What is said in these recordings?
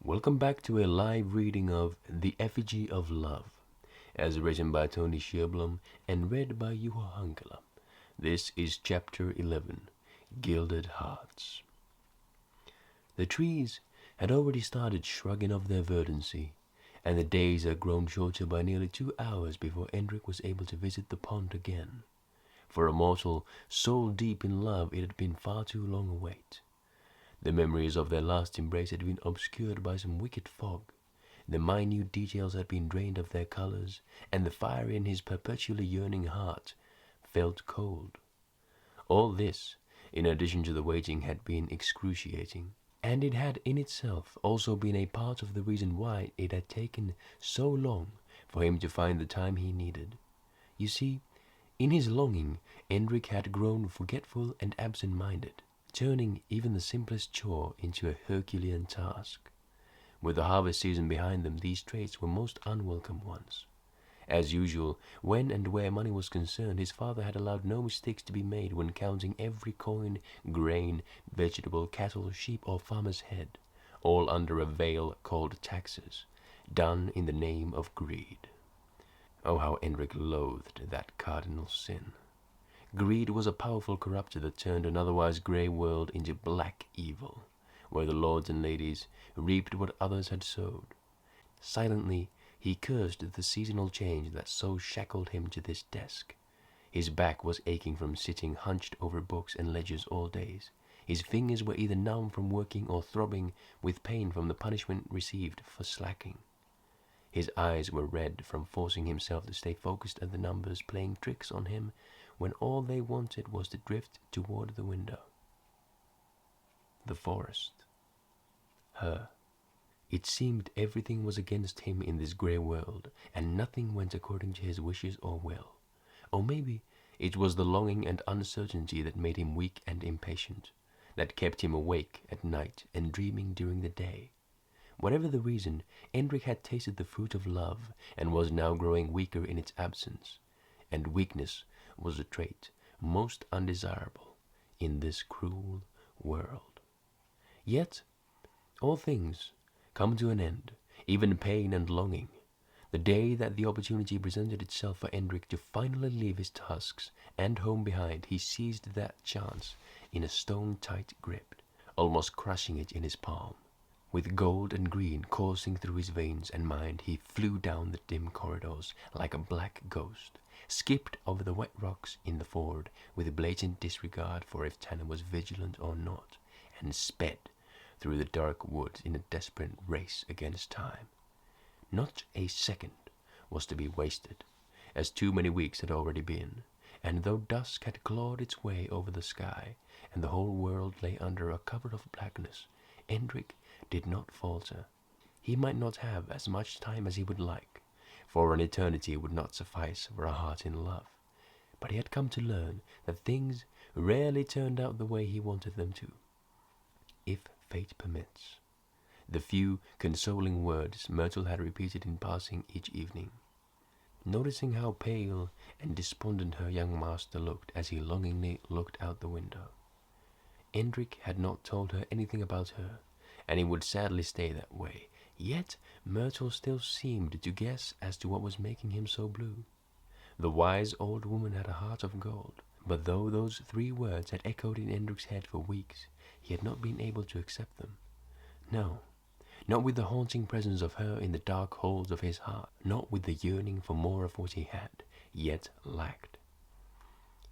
Welcome back to a live reading of The Effigy of Love, as written by Tony Sherblom and read by Juha Hankala. This is Chapter 11, Gilded Hearts. The trees had already started shrugging off their verdancy, and the days had grown shorter by nearly 2 hours before Hendrik was able to visit the pond again. For a mortal soul deep in love, it had been far too long a wait. The memories of their last embrace had been obscured by some wicked fog. The minute details had been drained of their colors, and the fire in his perpetually yearning heart felt cold. All this, in addition to the waiting, had been excruciating, and it had in itself also been a part of the reason why it had taken so long for him to find the time he needed. You see, in his longing, Hendrik had grown forgetful and absent-minded, turning even the simplest chore into a Herculean task. With the harvest season behind them, these traits were most unwelcome ones. As usual, when and where money was concerned, his father had allowed no mistakes to be made when counting every coin, grain, vegetable, cattle, sheep, or farmer's head, all under a veil called taxes, done in the name of greed. Oh, how Hendrik loathed that cardinal sin. Greed was a powerful corrupter that turned an otherwise grey world into black evil, where the lords and ladies reaped what others had sowed. Silently, he cursed the seasonal change that so shackled him to this desk. His back was aching from sitting hunched over books and ledgers all days. His fingers were either numb from working or throbbing with pain from the punishment received for slacking. His eyes were red from forcing himself to stay focused at the numbers playing tricks on him when all they wanted was to drift toward the window. The forest. Her. It seemed everything was against him in this grey world, and nothing went according to his wishes or will. Or maybe it was the longing and uncertainty that made him weak and impatient, that kept him awake at night and dreaming during the day. Whatever the reason, Hendrik had tasted the fruit of love and was now growing weaker in its absence, and weakness was a trait most undesirable in this cruel world. Yet all things come to an end, even pain and longing. The day that the opportunity presented itself for Hendrik to finally leave his tasks and home behind, he seized that chance in a stone-tight grip, almost crushing it in his palm. With gold and green coursing through his veins and mind, he flew down the dim corridors like a black ghost, skipped over the wet rocks in the ford with blatant disregard for if Tanner was vigilant or not, and sped through the dark woods in a desperate race against time. Not a second was to be wasted, as too many weeks had already been, and though dusk had clawed its way over the sky, and the whole world lay under a cover of blackness, Hendrik did not falter. He might not have as much time as he would like, for an eternity would not suffice for a heart in love, but he had come to learn that things rarely turned out the way he wanted them to. If fate permits. The few consoling words Myrtle had repeated in passing each evening. Noticing how pale and despondent her young master looked as he longingly looked out the window. Hendrik had not told her anything about her, and it would sadly stay that way. Yet Myrtle still seemed to guess as to what was making him so blue. The wise old woman had a heart of gold, but though those 3 words had echoed in Hendrik's head for weeks, he had not been able to accept them. No, not with the haunting presence of her in the dark holes of his heart, not with the yearning for more of what he had, yet lacked.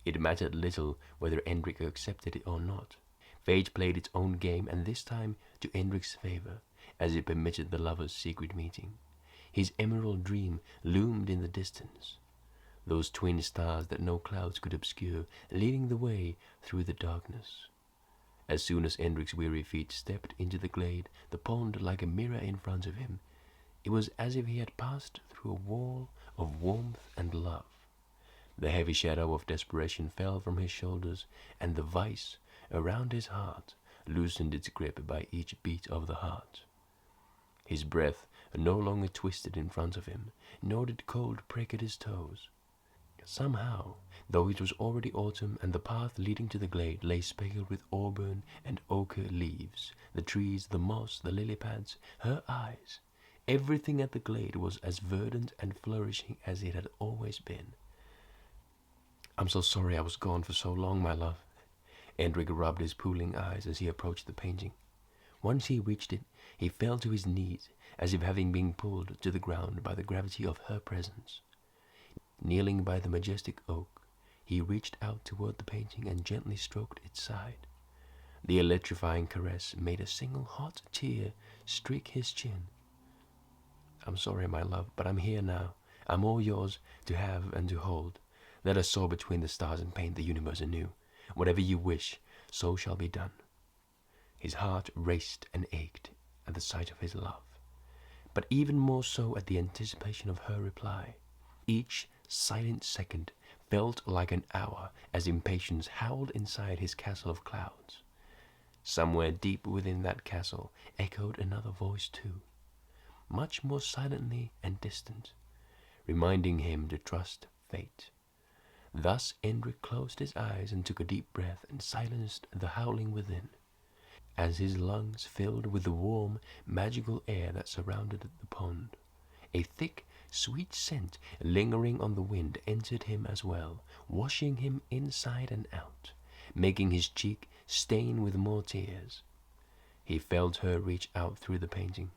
It mattered little whether Hendrik accepted it or not. Fate played its own game, and this time to Hendrik's favor, as it permitted the lovers' secret meeting. His emerald dream loomed in the distance, those twin stars that no clouds could obscure, leading the way through the darkness. As soon as Hendrik's weary feet stepped into the glade, the pond like a mirror in front of him, it was as if he had passed through a wall of warmth and love. The heavy shadow of desperation fell from his shoulders, and the vice around his heart loosened its grip by each beat of the heart. His breath no longer twisted in front of him, nor did cold prick at his toes. Somehow, though it was already autumn and the path leading to the glade lay speckled with auburn and ochre leaves, the trees, the moss, the lily pads, her eyes, everything at the glade was as verdant and flourishing as it had always been. "I'm so sorry I was gone for so long, my love." Hendrik rubbed his pooling eyes as he approached the painting. Once he reached it, he fell to his knees, as if having been pulled to the ground by the gravity of her presence. Kneeling by the majestic oak, he reached out toward the painting and gently stroked its side. The electrifying caress made a single hot tear streak his chin. "I'm sorry, my love, but I'm here now. I'm all yours to have and to hold. Let us soar between the stars and paint the universe anew. Whatever you wish, so shall be done." His heart raced and ached at the sight of his love, but even more so at the anticipation of her reply. Each silent second felt like an hour as impatience howled inside his castle of clouds. Somewhere deep within that castle echoed another voice too, much more silently and distant, reminding him to trust fate. Thus Hendrik closed his eyes and took a deep breath and silenced the howling within. As his lungs filled with the warm, magical air that surrounded the pond, a thick, sweet scent lingering on the wind entered him as well, washing him inside and out, making his cheek stain with more tears. He felt her reach out through the painting,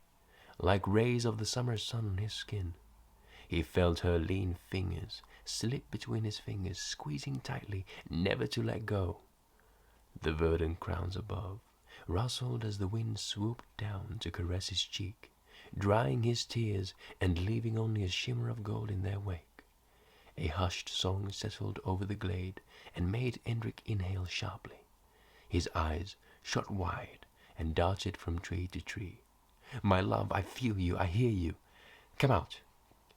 like rays of the summer sun on his skin. He felt her lean fingers slip between his fingers, squeezing tightly, never to let go. The verdant crowns above rustled as the wind swooped down to caress his cheek, drying his tears and leaving only a shimmer of gold in their wake. A hushed song settled over the glade and made Hendrik inhale sharply. His eyes shot wide and darted from tree to tree. "My love, I feel you, I hear you. Come out.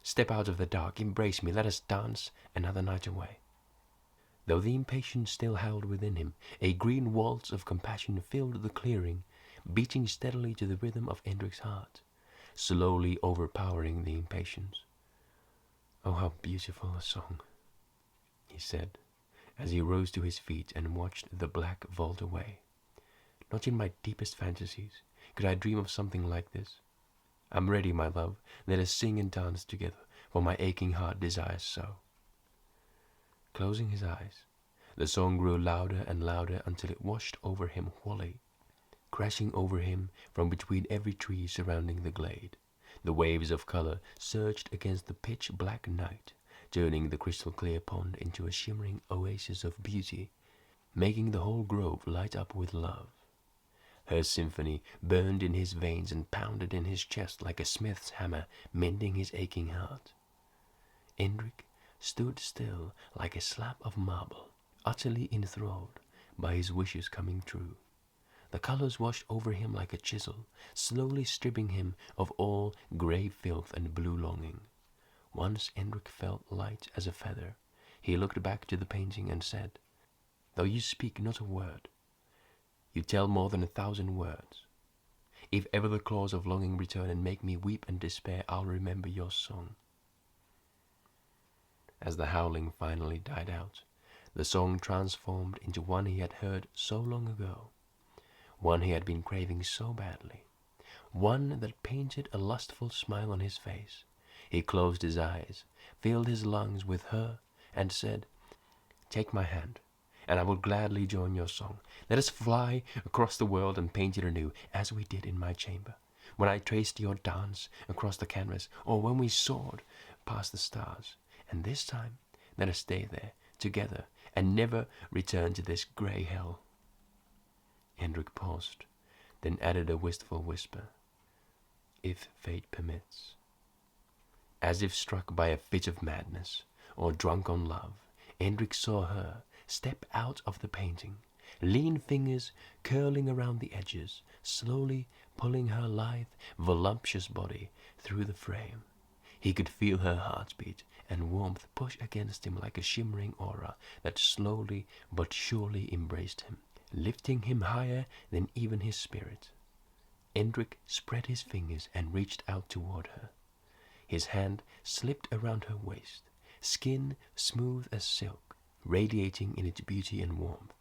Step out of the dark, embrace me, let us dance another night away." Though the impatience still howled within him, a green waltz of compassion filled the clearing, beating steadily to the rhythm of Hendrik's heart, slowly overpowering the impatience. "Oh, how beautiful a song," he said, as he rose to his feet and watched the black vault away. "Not in my deepest fantasies could I dream of something like this. I'm ready, my love. Let us sing and dance together, for my aching heart desires so." Closing his eyes, the song grew louder and louder until it washed over him wholly, crashing over him from between every tree surrounding the glade. The waves of color surged against the pitch-black night, turning the crystal-clear pond into a shimmering oasis of beauty, making the whole grove light up with love. Her symphony burned in his veins and pounded in his chest like a smith's hammer mending his aching heart. Hendrik stood still like a slab of marble, utterly enthralled by his wishes coming true. The colors washed over him like a chisel, slowly stripping him of all grey filth and blue longing. Once Hendrik felt light as a feather. He looked back to the painting and said, "Though you speak not a word, you tell more than 1,000 words. If ever the claws of longing return and make me weep and despair, I'll remember your song." As the howling finally died out, the song transformed into one he had heard so long ago, one he had been craving so badly, one that painted a lustful smile on his face. He closed his eyes, filled his lungs with her, and said, "Take my hand, and I will gladly join your song. Let us fly across the world and paint it anew, as we did in my chamber, when I traced your dance across the canvas, or when we soared past the stars. And this time, let us stay there, together, and never return to this grey hell." Hendrik paused, then added a wistful whisper, "If fate permits." As if struck by a fit of madness, or drunk on love, Hendrik saw her step out of the painting, lean fingers curling around the edges, slowly pulling her lithe, voluptuous body through the frame. He could feel her heartbeat and warmth push against him like a shimmering aura that slowly but surely embraced him, lifting him higher than even his spirit. Hendrik spread his fingers and reached out toward her. His hand slipped around her waist, skin smooth as silk, radiating in its beauty and warmth.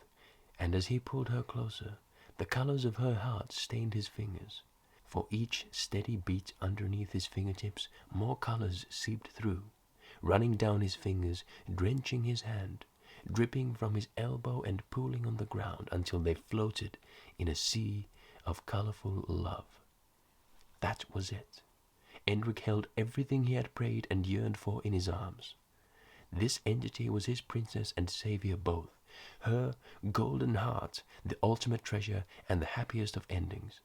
And as he pulled her closer, the colors of her heart stained his fingers. For each steady beat underneath his fingertips, more colors seeped through, running down his fingers, drenching his hand, dripping from his elbow and pooling on the ground until they floated in a sea of colorful love. That was it. Endrik held everything he had prayed and yearned for in his arms. This entity was his princess and savior both, her golden heart, the ultimate treasure and the happiest of endings.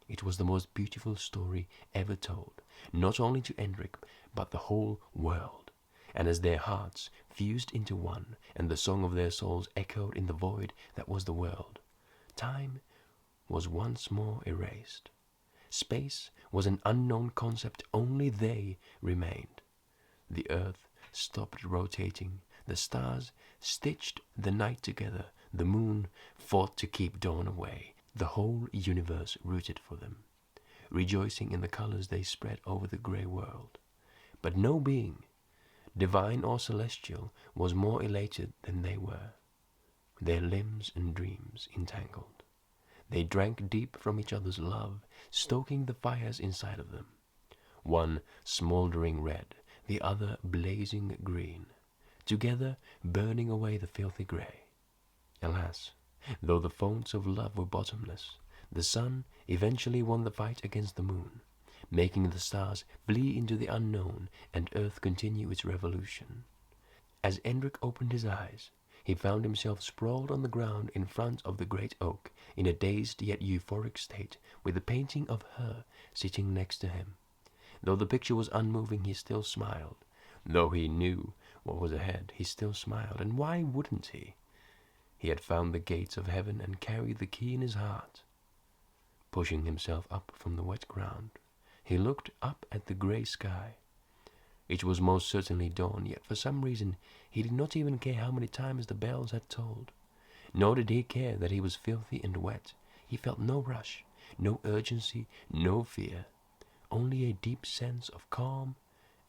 It was the most beautiful story ever told, not only to Endrik, but the whole world. And as their hearts fused into one, and the song of their souls echoed in the void that was the world, time was once more erased. Space was an unknown concept, only they remained. The earth stopped rotating, the stars stitched the night together, the moon fought to keep dawn away. The whole universe rooted for them, rejoicing in the colors they spread over the grey world. But no being, divine or celestial, was more elated than they were, their limbs and dreams entangled. They drank deep from each other's love, stoking the fires inside of them, one smouldering red, the other blazing green, together burning away the filthy grey. Alas, though the founts of love were bottomless, the sun eventually won the fight against the moon, making the stars flee into the unknown and earth continue its revolution. As Endrik opened his eyes, he found himself sprawled on the ground in front of the great oak, in a dazed yet euphoric state, with a painting of her sitting next to him. Though the picture was unmoving, he still smiled. Though he knew what was ahead, he still smiled, and why wouldn't he? He had found the gates of heaven and carried the key in his heart. Pushing himself up from the wet ground, he looked up at the grey sky. It was most certainly dawn, yet for some reason he did not even care how many times the bells had tolled. Nor did he care that he was filthy and wet. He felt no rush, no urgency, no fear, only a deep sense of calm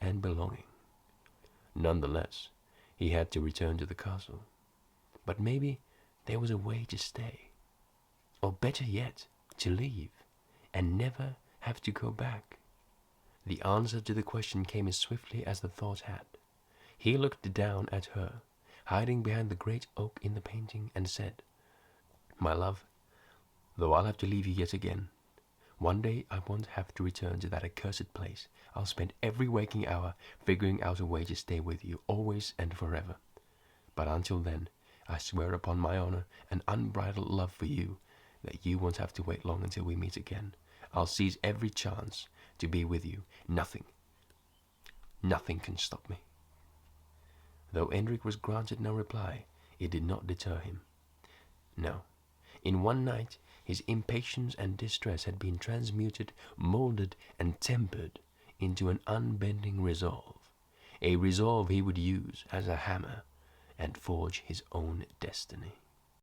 and belonging. Nonetheless, he had to return to the castle. But maybe there was a way to stay, or better yet, to leave, and never have to go back. The answer to the question came as swiftly as the thought had. He looked down at her, hiding behind the great oak in the painting, and said, "My love, though I'll have to leave you yet again, one day I won't have to return to that accursed place. I'll spend every waking hour figuring out a way to stay with you, always and forever. But until then, I swear upon my honor and unbridled love for you that you won't have to wait long until we meet again. I'll seize every chance to be with you. Nothing can stop me." Though Endrik was granted no reply, it did not deter him. No, in one night his impatience and distress had been transmuted, molded, and tempered into an unbending resolve, a resolve he would use as a hammer and forge his own destiny.